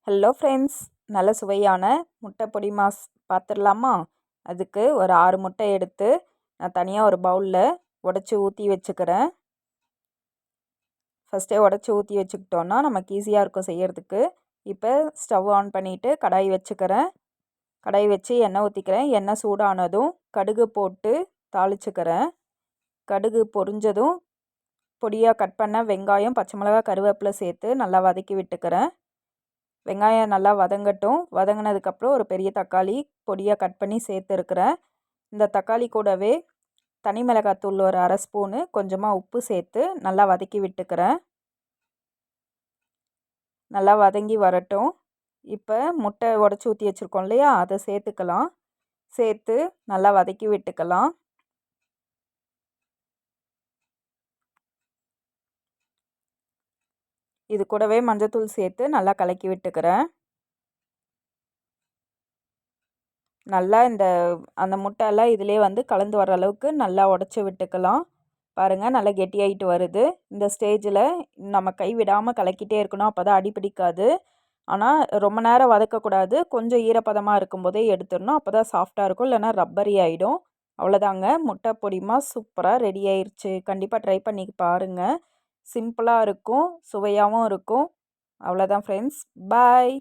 Hello friends, நல்ல சுவையான முட்டை பொடி மாஸ் பார்த்துடலாமா? அதுக்கு ஒரு 6 முட்டை எடுத்து நான் தனியாக ஒரு பவுலில் உடச்சி ஊற்றி வச்சுக்கிறேன். ஃபஸ்ட்டே உடச்சி ஊற்றி வச்சுக்கிட்டோன்னா நமக்கு ஈஸியாக இருக்கும் செய்கிறதுக்கு. இப்போ ஸ்டவ் ஆன் பண்ணிவிட்டு கடாய் வச்சுக்கிறேன். கடாய் வச்சு எண்ணெய் ஊற்றிக்கிறேன். எண்ணெய் சூடானதும் கடுகு போட்டு தாளிச்சுக்கிறேன். கடுகு பொரிஞ்சதும் பொடியாக கட் பண்ண வெங்காயம், பச்சை மிளகாய், கருவேப்பிலை சேர்த்து நல்லா வதக்கி விட்டுக்கிறேன். வெங்காயம் நல்லா வதங்கட்டும். வதங்கினதுக்கப்புறம் ஒரு பெரிய தக்காளி பொடியாக கட் பண்ணி சேர்த்துருக்குறேன். இந்த தக்காளி கூடவே தனி மிளகாத்தூள் ஒரு 1/2 ஸ்பூனு, கொஞ்சமாக உப்பு சேர்த்து நல்லா வதக்கி விட்டுக்கிறேன். நல்லா வதங்கி வரட்டும். இப்போ முட்டை உடச்சி ஊற்றி வச்சுருக்கோம் இல்லையா, அதை சேர்த்துக்கலாம். சேர்த்து நல்லா வதக்கி விட்டுக்கலாம். இது கூடவே மஞ்சத்தூள் சேர்த்து நல்லா கலக்கி விட்டுக்கிறேன். நல்லா அந்த முட்டையெல்லாம் இதிலே கலந்து வர அளவுக்கு நல்லா உடச்சி விட்டுக்கலாம். பாருங்கள், நல்லா கெட்டியாயிட்டு வருது. இந்த ஸ்டேஜில் நம்ம கை விடாமல் கலக்கிட்டே இருக்கணும், அப்போ தான் அடி பிடிக்காது. ஆனால் ரொம்ப நேரம் வதக்கக்கூடாது. கொஞ்சம் ஈரப்பதமாக இருக்கும்போதே எடுத்துடணும், அப்போ தான் சாஃப்டாக இருக்கும். இல்லைனா ரப்பரி ஆகிடும். அவ்வளோதாங்க, முட்டை பொடிமா சூப்பராக ரெடி ஆயிடுச்சு. கண்டிப்பாக ட்ரை பண்ணி பாருங்கள். சிம்பிளாக இருக்கும், சுவையாகவும் இருக்கும். அவ்வளோதான் ஃப்ரெண்ட்ஸ், பாய்.